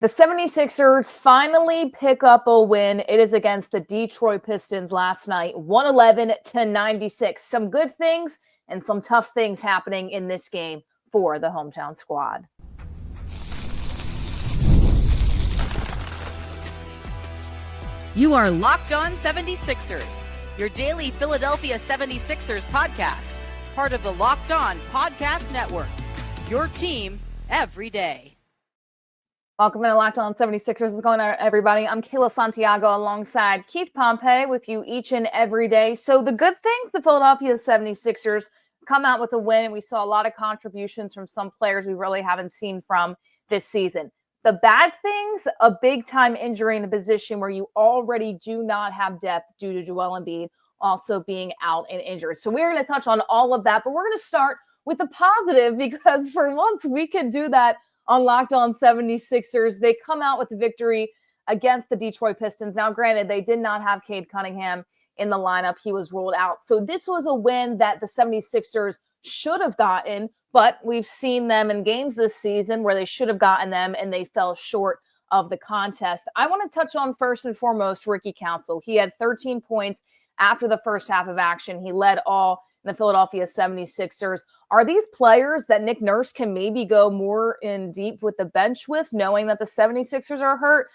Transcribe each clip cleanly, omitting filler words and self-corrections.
The 76ers finally pick up a win. It is against the Detroit Pistons last night, 111-96. Some good things and some tough things happening in this game for the hometown squad. You are Locked On 76ers, your daily Philadelphia 76ers podcast, part of the Locked On Podcast Network, your team every day. Welcome to Locked On 76ers. What's going on, everybody? I'm Kayla Santiago alongside Keith Pompey with you each and every day. So the good things, the Philadelphia 76ers come out with a win, and we saw a lot of contributions from some players we really haven't seen from this season. The bad things, a big-time injury in a position where you already do not have depth due to Joel Embiid also being out and injured. So we're going to touch on all of that, but we're going to start with the positive because for once we can do that on Locked On 76ers. They come out with the victory against the Detroit Pistons. Now, granted, they did not have Cade Cunningham in the lineup. He was ruled out. So this was a win that the 76ers should have gotten, but we've seen them in games this season where they should have gotten them and they fell short of the contest. I want to touch on first and foremost Ricky Council. He had 13 points after the first half of action. He led all the Philadelphia 76ers. Are these players that Nick Nurse can maybe go more in deep with the bench with, knowing that the 76ers are hurt?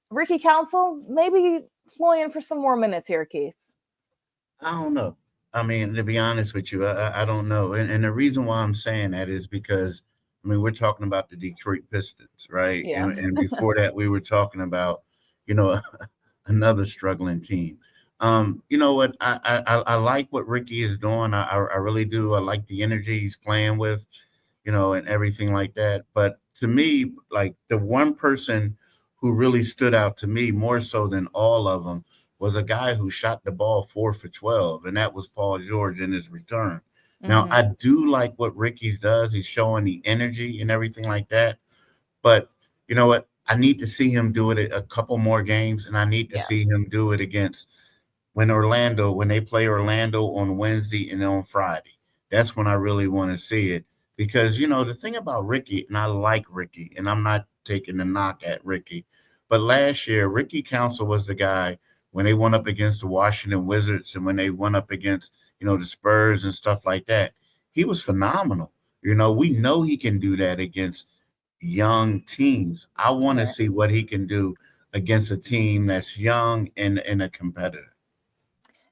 Ricky Council, maybe fly in for some more minutes here, Keith. I don't know. I mean, to be honest with you, I don't know. And the reason why I'm saying that is because, I mean, we're talking about the Detroit Pistons, right? Yeah. And before that, we were talking about, another struggling team. You know what? I like what Ricky is doing. I really do. I like the energy he's playing with, and everything like that. But to me, like the one person who really stood out to me more so than all of them was a guy who shot the ball 4 for 12, and that was Paul George in his return. Mm-hmm. Now, I do like what Ricky does. He's showing the energy and everything like that. But you know what? I need to see him do it a couple more games, and I need to see him do it against when they play Orlando on Wednesday and on Friday. That's when I really want to see it. Because, the thing about Ricky, and I like Ricky, and I'm not taking a knock at Ricky, but last year, Ricky Council was the guy when they went up against the Washington Wizards and when they went up against, the Spurs and stuff like that. He was phenomenal. We know he can do that against young teams. I want to see what he can do against a team that's young and a competitor.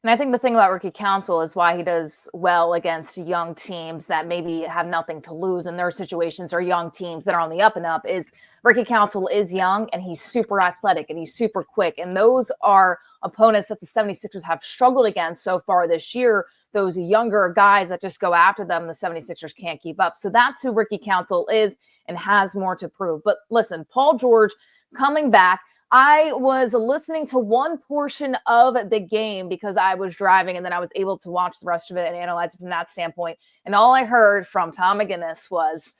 And I think the thing about Ricky Council is why he does well against young teams that maybe have nothing to lose in their situations, or young teams that are on the up and up, is Ricky Council is young and he's super athletic and he's super quick. And those are opponents that the 76ers have struggled against so far this year. Those younger guys that just go after them, the 76ers can't keep up. So that's who Ricky Council is and has more to prove. But listen, Paul George coming back. I was listening to one portion of the game because I was driving, and then I was able to watch the rest of it and analyze it from that standpoint. And all I heard from Tom McGinnis was,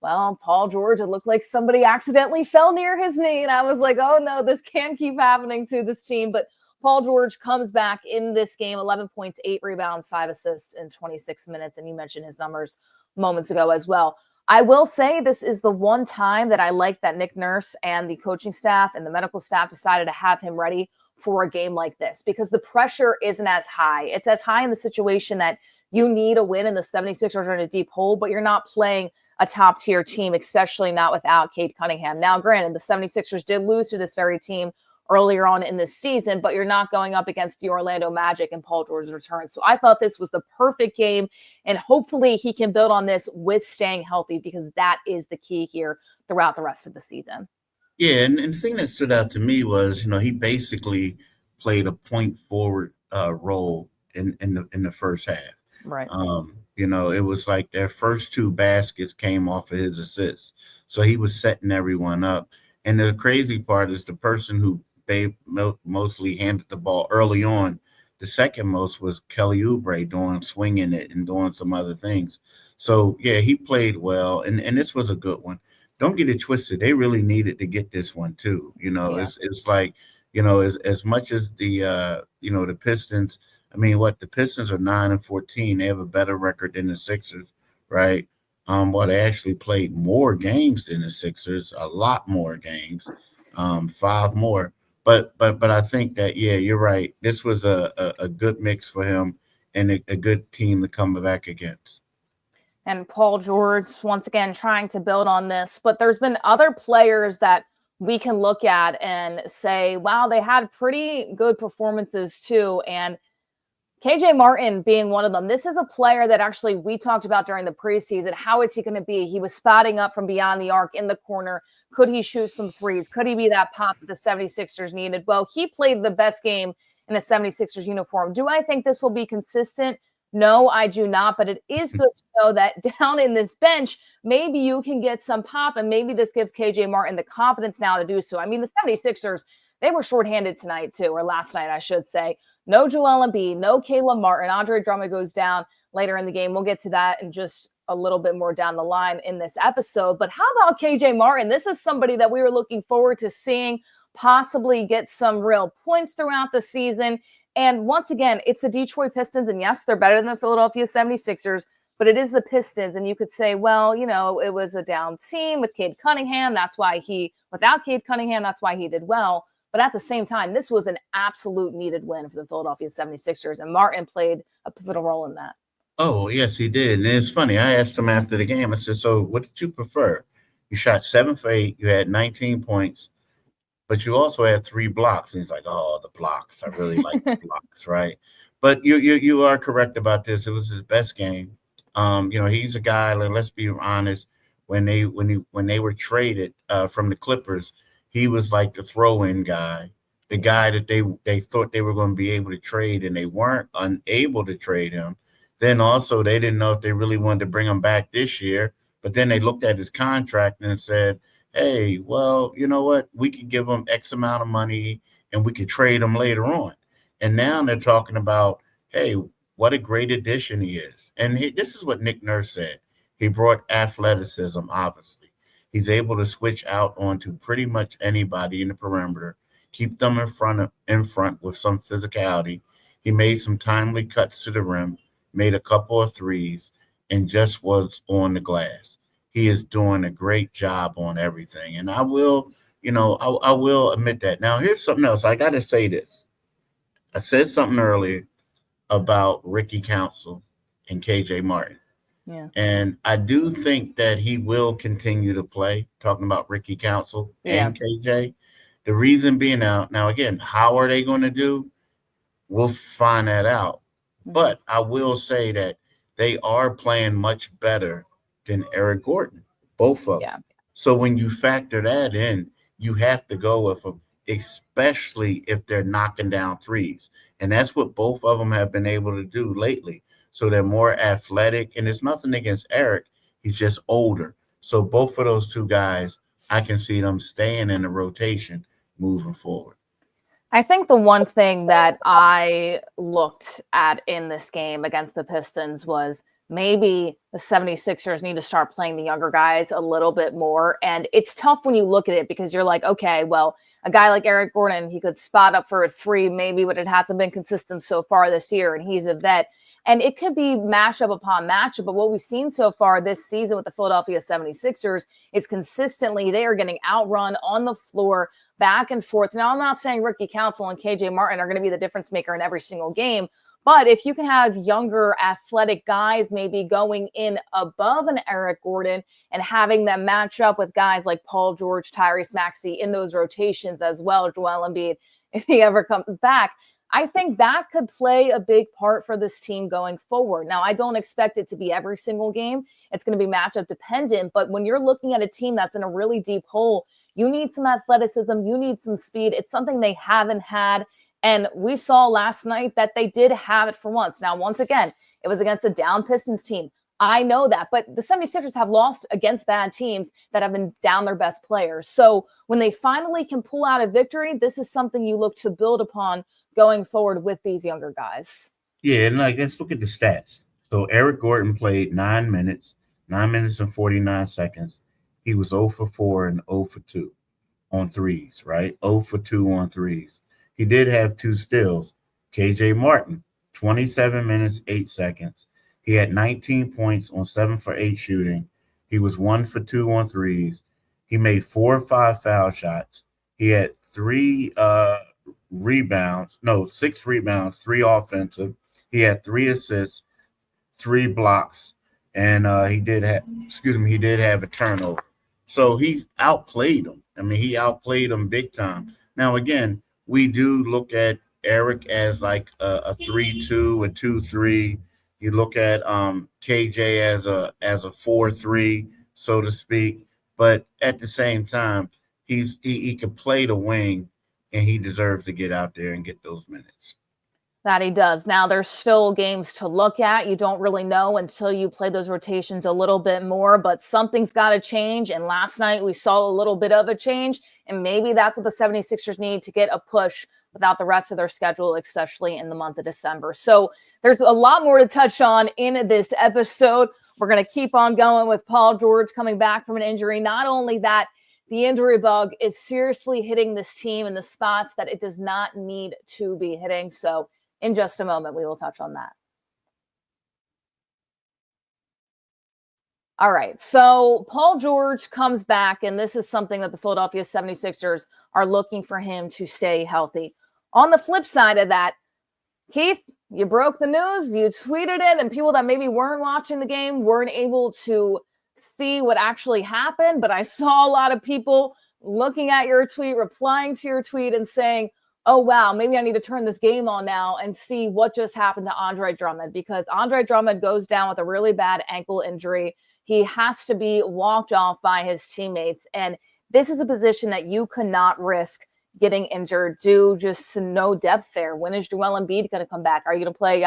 well, Paul George, it looked like somebody accidentally fell near his knee. And I was like, oh no, this can't keep happening to this team. But Paul George comes back in this game, 11 points, 8 rebounds, 5 assists in 26 minutes. And you mentioned his numbers moments ago as well. I will say this is the one time that I like that Nick Nurse and the coaching staff and the medical staff decided to have him ready for a game like this, because the pressure isn't as high. It's as high in the situation that you need a win and the 76ers are in a deep hole, but you're not playing a top tier team, especially not without Cade Cunningham. Now, granted, the 76ers did lose to this very team earlier on in this season, but you're not going up against the Orlando Magic and Paul George's return. So I thought this was the perfect game, and hopefully he can build on this with staying healthy, because that is the key here throughout the rest of the season. Yeah, and the thing that stood out to me was, he basically played a point forward role in the first half. Right. It was like their first 2 baskets came off of his assists. So he was setting everyone up. And the crazy part is the person who they mostly handed the ball early on, the second most was Kelly Oubre swinging it and doing some other things. So, yeah, he played well, and this was a good one. Don't get it twisted. They really needed to get this one too. It's like, as much as the Pistons, the Pistons are 9-14. They have a better record than the Sixers, right? They actually played more games than the Sixers, a lot more games, 5 more. But I think that, yeah, you're right. This was a good mix for him and a good team to come back against. And Paul George, once again, trying to build on this. But there's been other players that we can look at and say, wow, they had pretty good performances too. And KJ Martin being one of them. This is a player that actually we talked about during the preseason. How is he going to be? He was spotting up from beyond the arc in the corner. Could he shoot some threes? Could he be that pop that the 76ers needed? Well, he played the best game in a 76ers uniform. Do I think this will be consistent? No, I do not. But it is good to know that down in this bench, maybe you can get some pop, and maybe this gives KJ Martin the confidence now to do so. I mean, the 76ers, they were shorthanded tonight too, or last night, I should say. No Joel Embiid, no Kayla Martin. Andre Drummond goes down later in the game. We'll get to that in just a little bit more down the line in this episode. But how about KJ Martin? This is somebody that we were looking forward to seeing possibly get some real points throughout the season. And once again, it's the Detroit Pistons. And yes, they're better than the Philadelphia 76ers, but it is the Pistons. And you could say, well, you know, it was a down team with Cade Cunningham. Without Cade Cunningham, that's why he did well. But at the same time, this was an absolute needed win for the Philadelphia 76ers, and Martin played a pivotal role in that. Oh, yes, he did. And it's funny. I asked him after the game, I said, so what did you prefer? You shot 7 for 8. You had 19 points, but you also had 3 blocks. And he's like, oh, the blocks. I really like the blocks, right? But you are correct about this. It was his best game. He's a guy, let's be honest, when they were traded from the Clippers, he was like the throw-in guy, the guy that they thought they were going to be able to trade, and they weren't unable to trade him. Then also they didn't know if they really wanted to bring him back this year, but then they looked at his contract and said, hey, well, you know what? We could give him X amount of money and we could trade him later on. And now they're talking about, hey, what a great addition he is. And this is what Nick Nurse said. He brought athleticism, obviously. He's able to switch out onto pretty much anybody in the perimeter, keep them in front with some physicality. He made some timely cuts to the rim, made a couple of threes, and just was on the glass. He is doing a great job on everything. And I will admit that. Now, here's something else. I got to say this. I said something earlier about Ricky Council and K.J. Martin. Yeah. And I do think that he will continue to play, talking about Ricky Council and KJ. The reason being now again, how are they going to do? We'll find that out. But I will say that they are playing much better than Eric Gordon, both of them. Yeah. So when you factor that in, you have to go with them, especially if they're knocking down threes. And that's what both of them have been able to do lately. So they're more athletic, and it's nothing against Eric. He's just older. So both of those two guys, I can see them staying in the rotation moving forward. I think the one thing that I looked at in this game against the Pistons was maybe the 76ers need to start playing the younger guys a little bit more. And it's tough when you look at it because you're like, okay, well, a guy like Eric Gordon, he could spot up for a 3, maybe, but it hasn't been consistent so far this year. And he's a vet. And it could be matchup upon matchup. But what we've seen so far this season with the Philadelphia 76ers is consistently they are getting outrun on the floor back and forth. Now, I'm not saying Ricky Council and KJ Martin are going to be the difference maker in every single game. But if you can have younger athletic guys maybe going in above an Eric Gordon and having them match up with guys like Paul George, Tyrese Maxey in those rotations as well, Joel Embiid, if he ever comes back, I think that could play a big part for this team going forward. Now, I don't expect it to be every single game. It's going to be matchup dependent. But when you're looking at a team that's in a really deep hole, you need some athleticism. You need some speed. It's something they haven't had. And we saw last night that they did have it for once. Now, once again, it was against a down Pistons team. I know that. But the 76ers have lost against bad teams that have been down their best players. So when they finally can pull out a victory, this is something you look to build upon going forward with these younger guys. Yeah, and let's look at the stats. So Eric Gordon played 9 minutes and 49 seconds. He was 0 for 4 and 0 for 2 on threes, right? 0 for 2 on threes. He did have 2 steals. KJ Martin, 27 minutes, 8 seconds. He had 19 points on 7 for 8 shooting, He was 1 for 2 on threes. He made 4 or 5 foul shots. He had 6 rebounds, 3 offensive. He had 3 assists, 3 blocks, and he did have a turnover. So he's outplayed him. I mean, he outplayed him big time. Now, again, we do look at Eric as like a 3-2, a 2-3. You look at KJ as a 4-3, so to speak. But at the same time, he could play the wing, and he deserves to get out there and get those minutes. That he does. Now, there's still games to look at. You don't really know until you play those rotations a little bit more, but something's got to change. And last night we saw a little bit of a change, and maybe that's what the 76ers need to get a push without the rest of their schedule, especially in the month of December. So there's a lot more to touch on in this episode. We're going to keep on going with Paul George coming back from an injury. Not only that, the injury bug is seriously hitting this team in the spots that it does not need to be hitting. So in just a moment, we will touch on that. All right, so Paul George comes back, and this is something that the Philadelphia 76ers are looking for him to stay healthy. On the flip side of that, Keith, you broke the news, you tweeted it, and people that maybe weren't watching the game weren't able to see what actually happened, but I saw a lot of people looking at your tweet, replying to your tweet, and saying, oh, wow, maybe I need to turn this game on now and see what just happened to Andre Drummond, because Andre Drummond goes down with a really bad ankle injury. He has to be walked off by his teammates. And this is a position that you cannot risk getting injured due just to no depth there. When is Joel Embiid going to come back? Are you going to play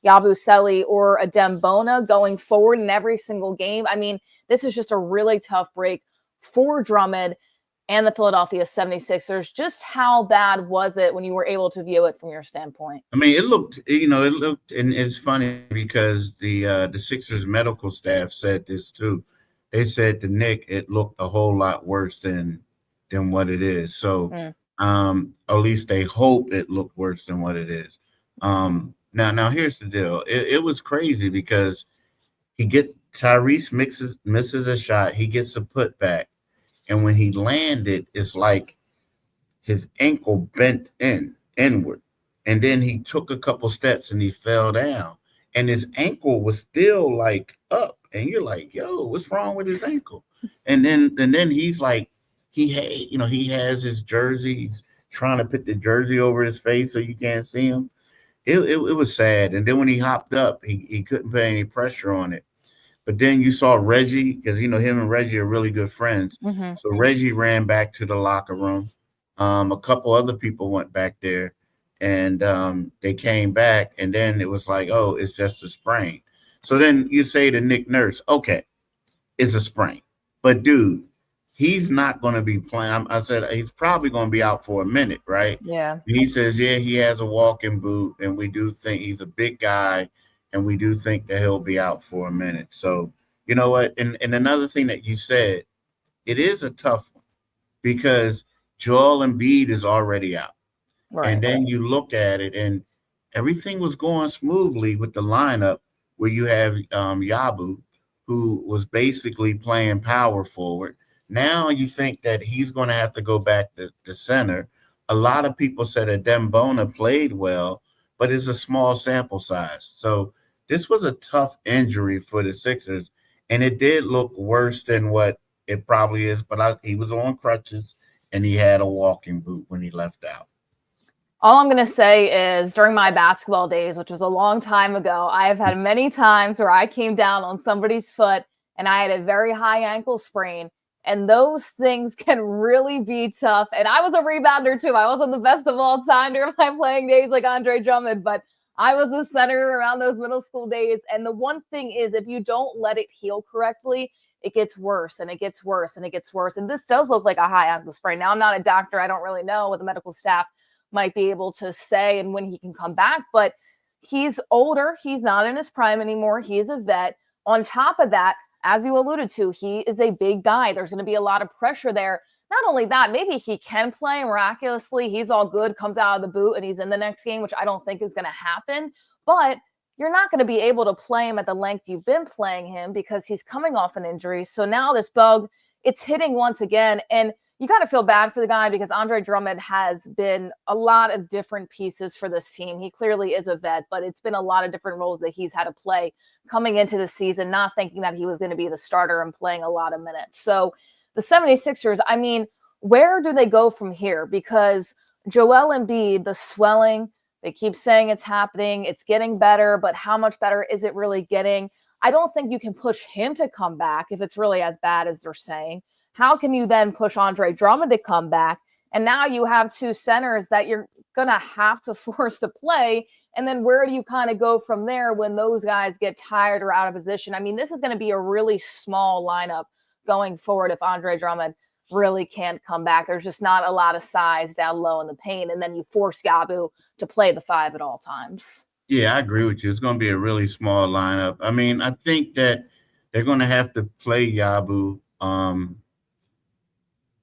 Yabusele or Adem Bona going forward in every single game? I mean, this is just a really tough break for Drummond and the Philadelphia 76ers. Just how bad was it when you were able to view it from your standpoint? I mean, it looked, and it's funny because the Sixers medical staff said this too. They said to Nick, it looked a whole lot worse than what it is. So, at least they hope it looked worse than what it is. Now here's the deal. It was crazy because Tyrese misses a shot. He gets a putback. And when he landed, it's like his ankle bent inward. And then he took a couple steps and he fell down. And his ankle was still like up. And you're like, yo, what's wrong with his ankle? And then he's like, he has his jersey. He's trying to put the jersey over his face so you can't see him. It was sad. And then when he hopped up, he couldn't put any pressure on it. But then you saw Reggie, because, him and Reggie are really good friends. Mm-hmm. So Reggie ran back to the locker room. A couple other people went back there, and they came back. And then it was like, oh, it's just a sprain. So then you say to Nick Nurse, okay, it's a sprain. But, dude, he's not going to be playing. I said he's probably going to be out for a minute, right? Yeah. And he says, yeah, he has a walking boot, and we do think he's a big guy. And we do think that he'll be out for a minute. So, you know what? And another thing that you said, it is a tough one because Joel Embiid is already out. Right. And then you look at it and everything was going smoothly with the lineup where you have Yabu, who was basically playing power forward. Now you think that he's going to have to go back to the center. A lot of people said that Adem Bona played well, but it's a small sample size. So this was a tough injury for the Sixers, and it did look worse than what it probably is. But he was on crutches, and he had a walking boot when he left out. All I'm going to say is during my basketball days, which was a long time ago, I have had many times where I came down on somebody's foot, and I had a very high ankle sprain. And those things can really be tough. And I was a rebounder too. I wasn't the best of all time during my playing days like Andre Drummond, but I was a center around those middle school days. And the one thing is, if you don't let it heal correctly, it gets worse and it gets worse and it gets worse. And this does look like a high ankle sprain. Now, I'm not a doctor. I don't really know what the medical staff might be able to say and when he can come back, but he's older. He's not in his prime anymore. He is a vet. On top of that, as you alluded to, he is a big guy. There's going to be a lot of pressure there. Not only that, maybe he can play miraculously. He's all good, comes out of the boot, and he's in the next game, which I don't think is going to happen. But you're not going to be able to play him at the length you've been playing him because he's coming off an injury. So now this bug, it's hitting once again. And you got to feel bad for the guy because Andre Drummond has been a lot of different pieces for this team. He clearly is a vet, but it's been a lot of different roles that he's had to play coming into the season, not thinking that he was going to be the starter and playing a lot of minutes. So the 76ers, I mean, where do they go from here? Because Joel Embiid, the swelling, they keep saying it's happening, it's getting better, but how much better is it really getting? I don't think you can push him to come back if it's really as bad as they're saying. How can you then push Andre Drummond to come back? And now you have two centers that you're going to have to force to play. And then where do you kind of go from there when those guys get tired or out of position? I mean, this is going to be a really small lineup going forward if Andre Drummond really can't come back. There's just not a lot of size down low in the paint. And then you force Yabu to play the 5 at all times. Yeah, I agree with you. It's going to be a really small lineup. I mean, I think that they're going to have to play Yabu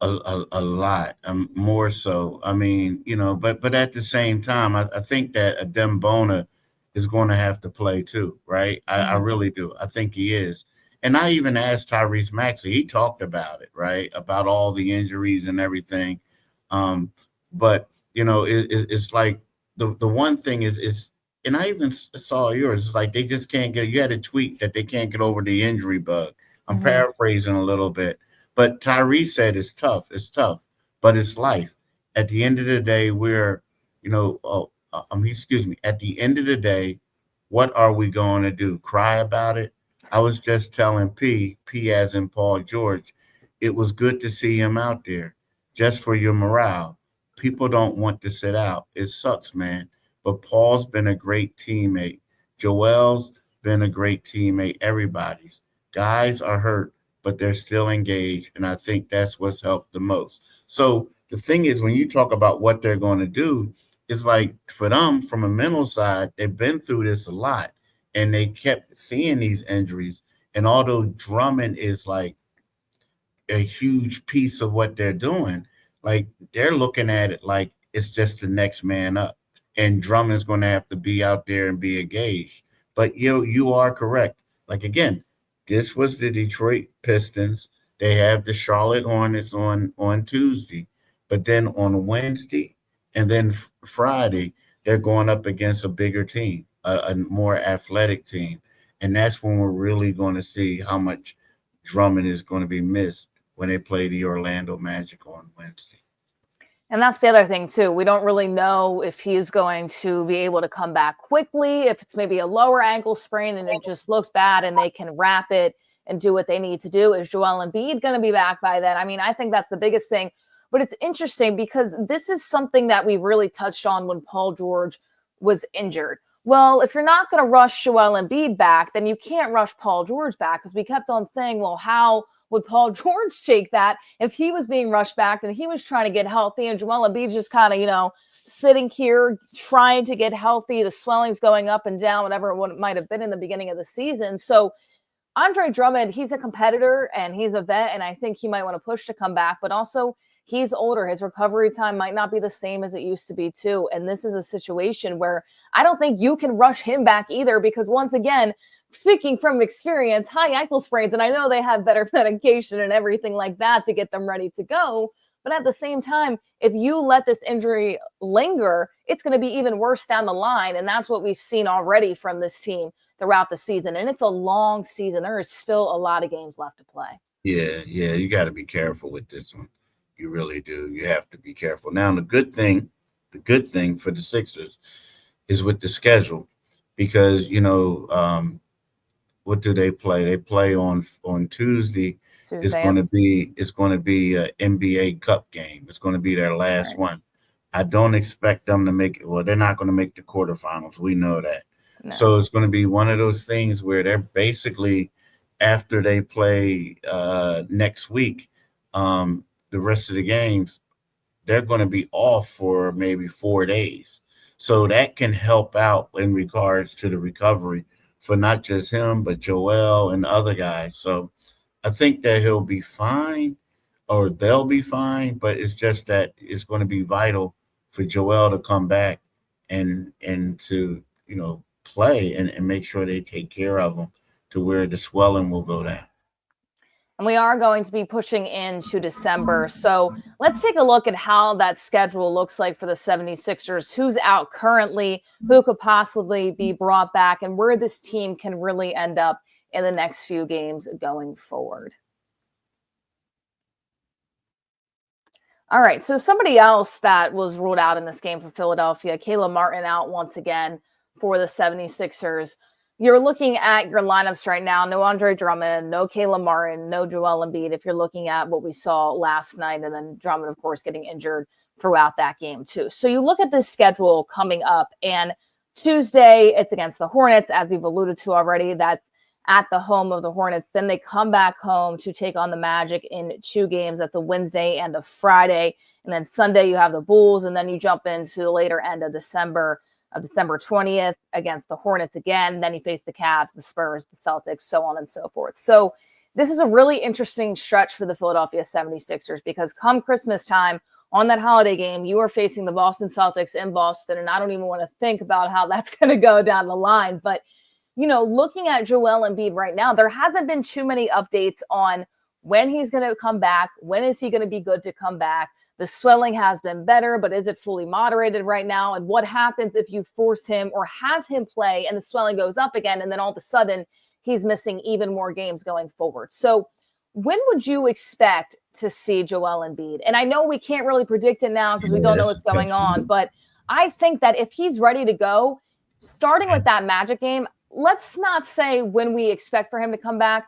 a lot, more so. I mean, but at the same time, I think that Adem Bona is going to have to play too, right? I really do. I think he is. And I even asked Tyrese Maxey. He talked about it, right? About all the injuries and everything. But, it's like the one thing is, and I even saw yours, it's like they just can't you had a tweet that they can't get over the injury bug. I'm paraphrasing a little bit. But Tyrese said it's tough, but it's life. At the end of the day, at the end of the day, what are we going to do? Cry about it? I was just telling P as in Paul George, it was good to see him out there just for your morale. People don't want to sit out. It sucks, man. But Paul's been a great teammate. Joel's been a great teammate. Everybody's. Guys are hurt, but they're still engaged, and I think that's what's helped the most. So the thing is, when you talk about what they're going to do, it's like for them, from a mental side, they've been through this a lot, and they kept seeing these injuries. And although Drummond is like a huge piece of what they're doing, like they're looking at it like it's just the next man up, and Drummond's going to have to be out there and be engaged. But you are correct. Like again, this was the Detroit Pistons. They have the Charlotte Hornets on Tuesday. But then on Wednesday and then Friday, they're going up against a bigger team, a more athletic team. And that's when we're really going to see how much Drummond is going to be missed when they play the Orlando Magic on Wednesday. And that's the other thing, too. We don't really know if he's going to be able to come back quickly, if it's maybe a lower ankle sprain and it just looks bad and they can wrap it and do what they need to do. Is Joel Embiid going to be back by then? I mean, I think that's the biggest thing. But it's interesting because this is something that we really touched on when Paul George was injured. Well, if you're not going to rush Joel Embiid back, then you can't rush Paul George back, because we kept on saying, well, how would Paul George take that if he was being rushed back and he was trying to get healthy, and Joel Embiid's just kind of, sitting here trying to get healthy, the swelling's going up and down, whatever it might have been in the beginning of the season. So Andre Drummond, he's a competitor and he's a vet, and I think he might want to push to come back, but also he's older. His recovery time might not be the same as it used to be too. And this is a situation where I don't think you can rush him back either, because once again, speaking from experience, high ankle sprains, and I know they have better medication and everything like that to get them ready to go. But at the same time, if you let this injury linger, it's going to be even worse down the line. And that's what we've seen already from this team throughout the season. And it's a long season. There is still a lot of games left to play. Yeah. You got to be careful with this one. You really do. You have to be careful. Now, the good thing for the Sixers is with the schedule, because, what do they play? They play on Tuesday. It's going to be an NBA Cup game. It's going to be their last one. I don't expect them to make it. Well, they're not going to make the quarterfinals. We know that. No. So it's going to be one of those things where they're basically, after they play next week, the rest of the games, they're going to be off for maybe 4 days. So that can help out in regards to the recovery for not just him, but Joel and other guys. So I think that he'll be fine, or they'll be fine, but it's just that it's going to be vital for Joel to come back and to, play and make sure they take care of them to where the swelling will go down. And we are going to be pushing into December. So let's take a look at how that schedule looks like for the 76ers, who's out currently, who could possibly be brought back, and where this team can really end up in the next few games going forward. All right, so somebody else that was ruled out in this game for Philadelphia, Kayla Martin out once again for the 76ers. You're looking at your lineups right now. No Andre Drummond, no Kayla Martin, no Joel Embiid. If you're looking at what we saw last night, and then Drummond, of course, getting injured throughout that game too. So you look at this schedule coming up, and Tuesday, it's against the Hornets, as we've alluded to already. That's at the home of the Hornets. Then they come back home to take on the Magic in 2 games. That's a Wednesday and a Friday. And then Sunday, you have the Bulls, and then you jump into the later end of December 20th against the Hornets again. Then you face the Cavs, the Spurs, the Celtics, so on and so forth. So this is a really interesting stretch for the Philadelphia 76ers, because come Christmas time on that holiday game, you are facing the Boston Celtics in Boston. And I don't even want to think about how that's going to go down the line. But, you know, looking at Joel Embiid right now, there hasn't been too many updates on when he's going to come back. When is he going to be good to come back? The swelling has been better, but is it fully moderated right now? And what happens if you force him or have him play and the swelling goes up again, and then all of a sudden he's missing even more games going forward? So when would you expect to see Joel Embiid? And I know we can't really predict it now because we don't know what's going on, but I think that if he's ready to go, starting with that Magic game, let's not say when we expect for him to come back.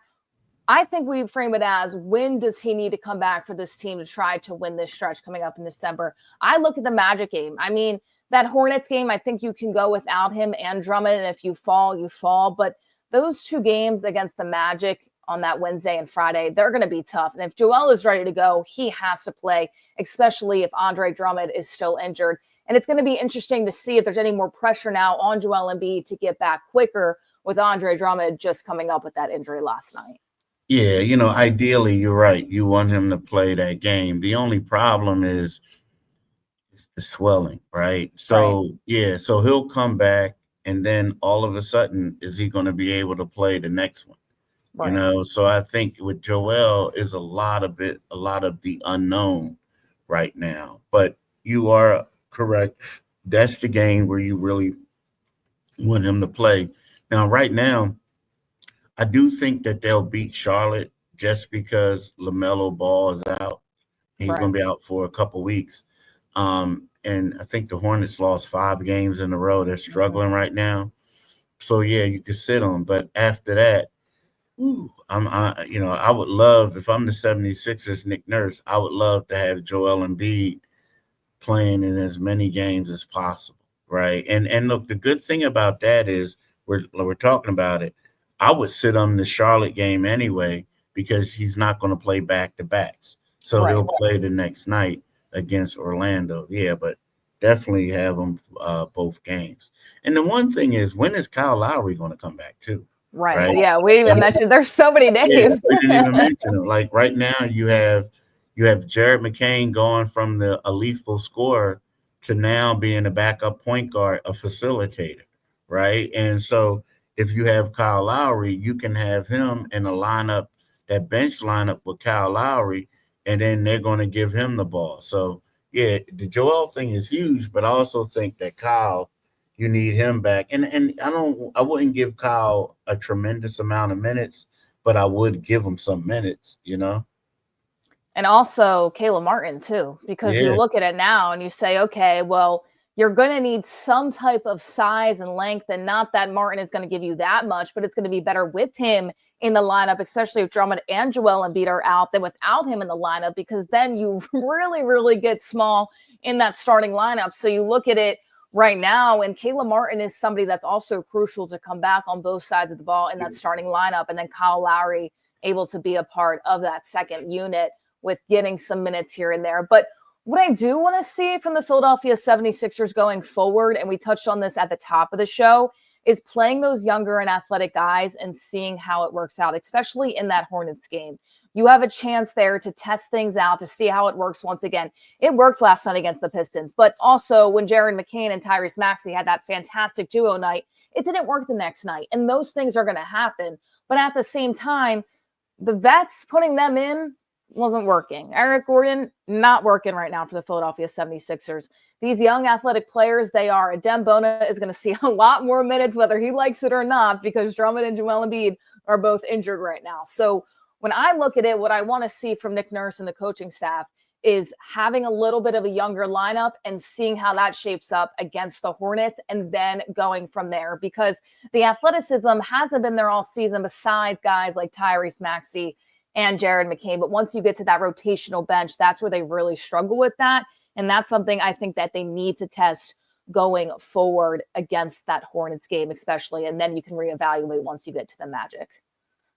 I think we frame it as, when does he need to come back for this team to try to win this stretch coming up in December? I look at the Magic game. I mean, that Hornets game, I think you can go without him and Drummond, and if you fall, you fall. But those 2 games against the Magic on that Wednesday and Friday, they're going to be tough. And if Joel is ready to go, he has to play, especially if Andre Drummond is still injured. And it's going to be interesting to see if there's any more pressure now on Joel Embiid to get back quicker, with Andre Drummond just coming up with that injury last night. Yeah, you know, ideally, you're right. You want him to play that game. The only problem is the swelling, right? So, yeah, so he'll come back, and then all of a sudden, is he going to be able to play the next one? Right. You know, so I think with Joel is a lot of the unknown right now. But you are correct. That's the game where you really want him to play. Now, right now, I do think that they'll beat Charlotte just because LaMelo Ball is out. He's going to be out for a couple weeks. And I think the Hornets lost 5 games in a row. They're struggling right now. So, yeah, you could sit on. But after that, I would love, if I'm the 76ers, Nick Nurse, I would love to have Joel Embiid playing in as many games as possible, right? And look, the good thing about that is we're talking about it. I would sit on the Charlotte game anyway, because he's not going to play back-to-backs. So he'll play the next night against Orlando. Yeah, but definitely have him both games. And the one thing is, when is Kyle Lowry going to come back too? Right. Yeah, we didn't even mention, there's so many names. Yeah, we didn't even mention them. Like right now, you have Jared McCain going from a lethal scorer to now being a backup point guard, a facilitator, right? And so if you have Kyle Lowry, you can have him in a lineup, that bench lineup with Kyle Lowry, and then they're going to give him the ball. So, yeah, the Joel thing is huge, but I also think that Kyle, you need him back. And I wouldn't give Kyle a tremendous amount of minutes, but I would give him some minutes, you know? And also Kayla Martin too, because you look at it now and you say, okay, well, you're going to need some type of size and length, and not that Martin is going to give you that much, but it's going to be better with him in the lineup, especially if Drummond and Joel Embiid are out, than without him in the lineup, because then you really, really get small in that starting lineup. So you look at it right now, and Kayla Martin is somebody that's also crucial to come back on both sides of the ball in that starting lineup, and then Kyle Lowry able to be a part of that second unit with getting some minutes here and there. But what I do want to see from the Philadelphia 76ers going forward, and we touched on this at the top of the show, is playing those younger and athletic guys and seeing how it works out, especially in that Hornets game. You have a chance there to test things out, to see how it works once again. It worked last night against the Pistons, but also when Jared McCain and Tyrese Maxey had that fantastic duo night, It didn't work the next night. And those things are going to happen. But at the same time, the vets putting them in wasn't working. Eric Gordon, not working right now for the Philadelphia 76ers. These young athletic players, they are. Adem Bona is going to see a lot more minutes, whether he likes it or not, because Drummond and Joel Embiid are both injured right now. So when I look at it, what I want to see from Nick Nurse and the coaching staff is having a little bit of a younger lineup and seeing how that shapes up against the Hornets and then going from there, because the athleticism hasn't been there all season besides guys like Tyrese Maxey and Jared McCain. But once you get to that rotational bench, that's where they really struggle with that. And that's something I think that they need to test going forward against that Hornets game, especially. And then you can reevaluate once you get to the Magic.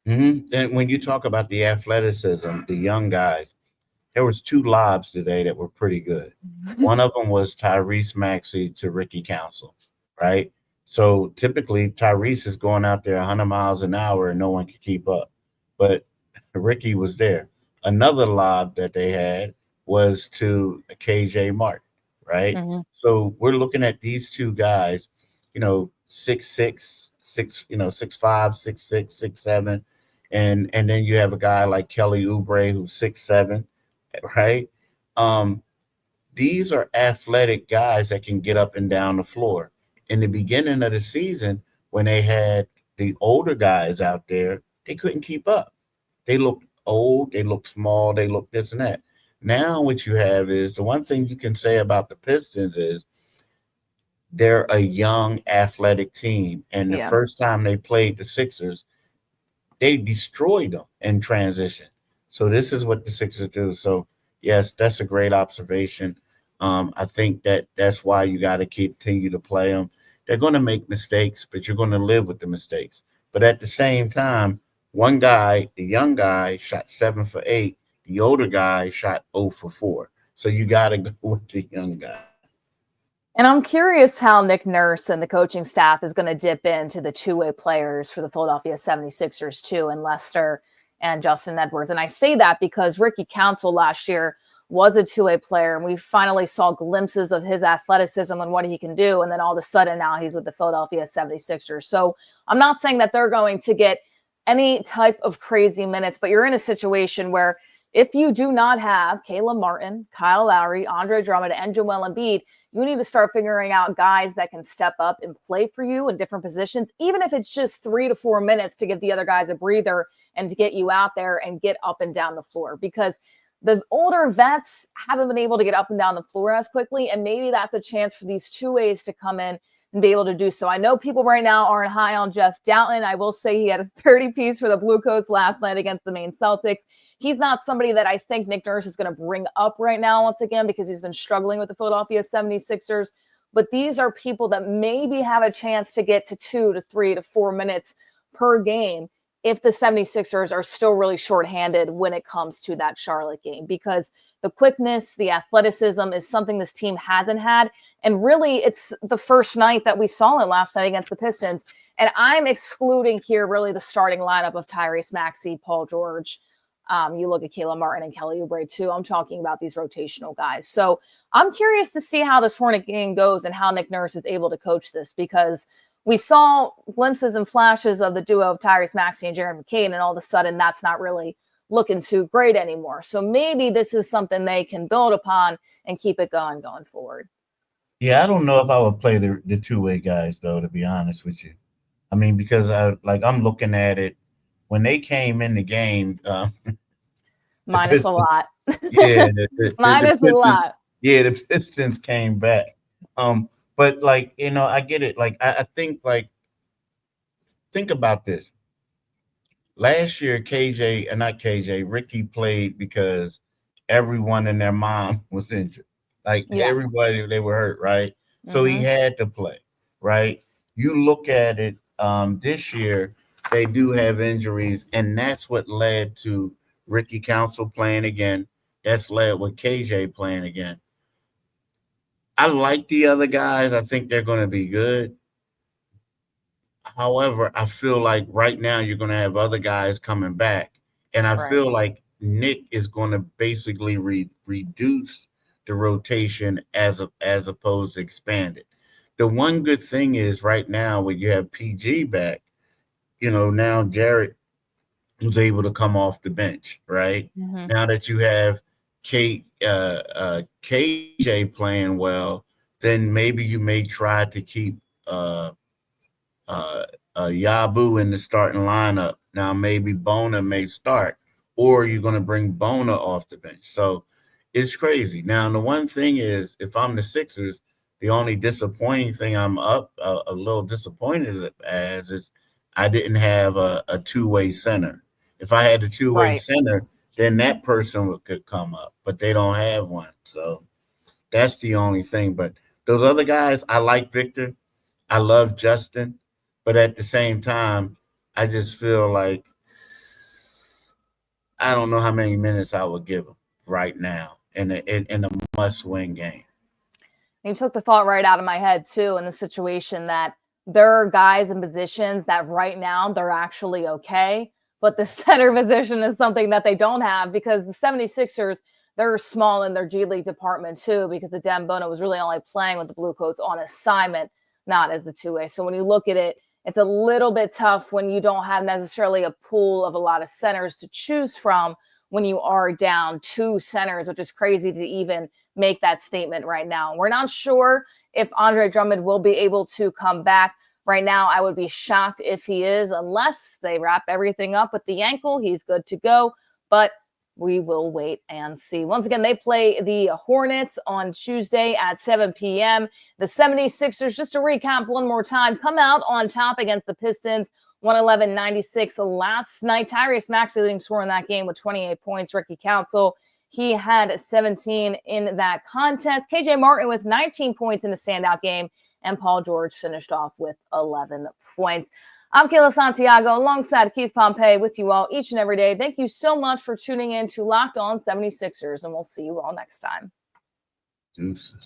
Mm-hmm. And when you talk about the athleticism, the young guys, there was 2 lobs today that were pretty good. One of them was Tyrese Maxey to Ricky Council, right? So typically Tyrese is going out there 100 miles an hour and no one can keep up. But Ricky was there. Another lob that they had was to K.J. Martin, right? Mm-hmm. So we're looking at these 2 guys, 6'6", 6'5", 6'6", 6'7", and then you have a guy like Kelly Oubre who's 6'7", right? These are athletic guys that can get up and down the floor. In the beginning of the season, when they had the older guys out there, they couldn't keep up. They looked old, they looked small, they looked this and that. Now what you have is, the one thing you can say about the Pistons is they're a young athletic team. And the first time they played the Sixers, they destroyed them in transition. So this is what the Sixers do. So yes, that's a great observation. I think that's why you got to continue to play them. They're going to make mistakes, but you're going to live with the mistakes. But at the same time, one guy, the young guy, shot 7 for 8. The older guy shot 0 for 4. So you got to go with the young guy. And I'm curious how Nick Nurse and the coaching staff is going to dip into the two-way players for the Philadelphia 76ers too, and Lester and Justin Edwards. And I say that because Ricky Council last year was a two-way player, and we finally saw glimpses of his athleticism and what he can do. And then all of a sudden now he's with the Philadelphia 76ers. So I'm not saying that they're going to get any type of crazy minutes, but you're in a situation where if you do not have Kayla Martin, Kyle Lowry, Andre Drummond, and Joel Embiid, you need to start figuring out guys that can step up and play for you in different positions, even if it's just 3 to 4 minutes to give the other guys a breather and to get you out there and get up and down the floor. Because the older vets haven't been able to get up and down the floor as quickly, and maybe that's a chance for these two ways to come in and be able to do so. I know people right now aren't high on Jeff Doughton. I will say he had a 30-piece for the Blue Coats last night against the Maine Celtics. He's not somebody that I think Nick Nurse is going to bring up right now once again because he's been struggling with the Philadelphia 76ers. But these are people that maybe have a chance to get to 2 to 3 to 4 minutes per game if the 76ers are still really shorthanded when it comes to that Charlotte game, because the quickness, the athleticism is something this team hasn't had. And really, it's the first night that we saw it last night against the Pistons. And I'm excluding here really the starting lineup of Tyrese Maxey, Paul George. You look at Kayla Martin and Kelly Oubre too. I'm talking about these rotational guys. So I'm curious to see how this Hornet game goes and how Nick Nurse is able to coach this, because we saw glimpses and flashes of the duo of Tyrese Maxey and Jared McCain, and all of a sudden that's not really looking too great anymore. So maybe this is something they can build upon and keep it going forward. Yeah, I don't know if I would play the two-way guys, though, to be honest with you. I mean, because I'm looking at it. When they came in the game, minus a lot. Yeah, minus a lot. Yeah, the Pistons came back. But I get it. I think think about this. Last year, Ricky played because everyone and their mom was injured. Everybody, they were hurt, right? So he had to play, right? You look at it this year, they do have injuries, and that's what led to Ricky Council playing again. That's led with KJ playing again. I like the other guys. I think they're going to be good. However, I feel like right now you're going to have other guys coming back, and I feel like Nick is going to basically reduce the rotation as opposed to expand it. the one good thing is right now when you have PG back, now Jared was able to come off the bench, right? Mm-hmm. Now that you have KJ playing well, then maybe you may try to keep Yabu in the starting lineup. Now maybe Bona may start, or you're going to bring Bona off the bench. So it's crazy. Now the one thing is, if I'm the Sixers, the only disappointing thing I'm a little disappointed as is I didn't have a two-way center. If I had a two-way Right. center, then that person could come up, but they don't have one. So that's the only thing. But those other guys, I like Victor. I love Justin. But at the same time, I just feel like I don't know how many minutes I would give him right now in a must-win game. You took the thought right out of my head, too, in the situation that there are guys in positions that right now they're actually okay. But the center position is something that they don't have because the 76ers, they're small in their G League department, too, because the Dan Bona was really only playing with the Blue Coats on assignment, not as the two-way. So when you look at it, it's a little bit tough when you don't have necessarily a pool of a lot of centers to choose from when you are down 2 centers, which is crazy to even make that statement right now. We're not sure if Andre Drummond will be able to come back. Right now, I would be shocked if he is, unless they wrap everything up with the ankle. He's good to go, but we will wait and see. Once again, they play the Hornets on Tuesday at 7 p.m. The 76ers, just to recap one more time, come out on top against the Pistons, 111-96 last night. Tyrese Maxey leading scorer in that game with 28 points. Ricky Council, he had 17 in that contest. KJ Martin with 19 points in the standout game, and Paul George finished off with 11 points. I'm Kayla Santiago alongside Keith Pompey with you all each and every day. Thank you so much for tuning in to Locked On 76ers, and we'll see you all next time. Deuces.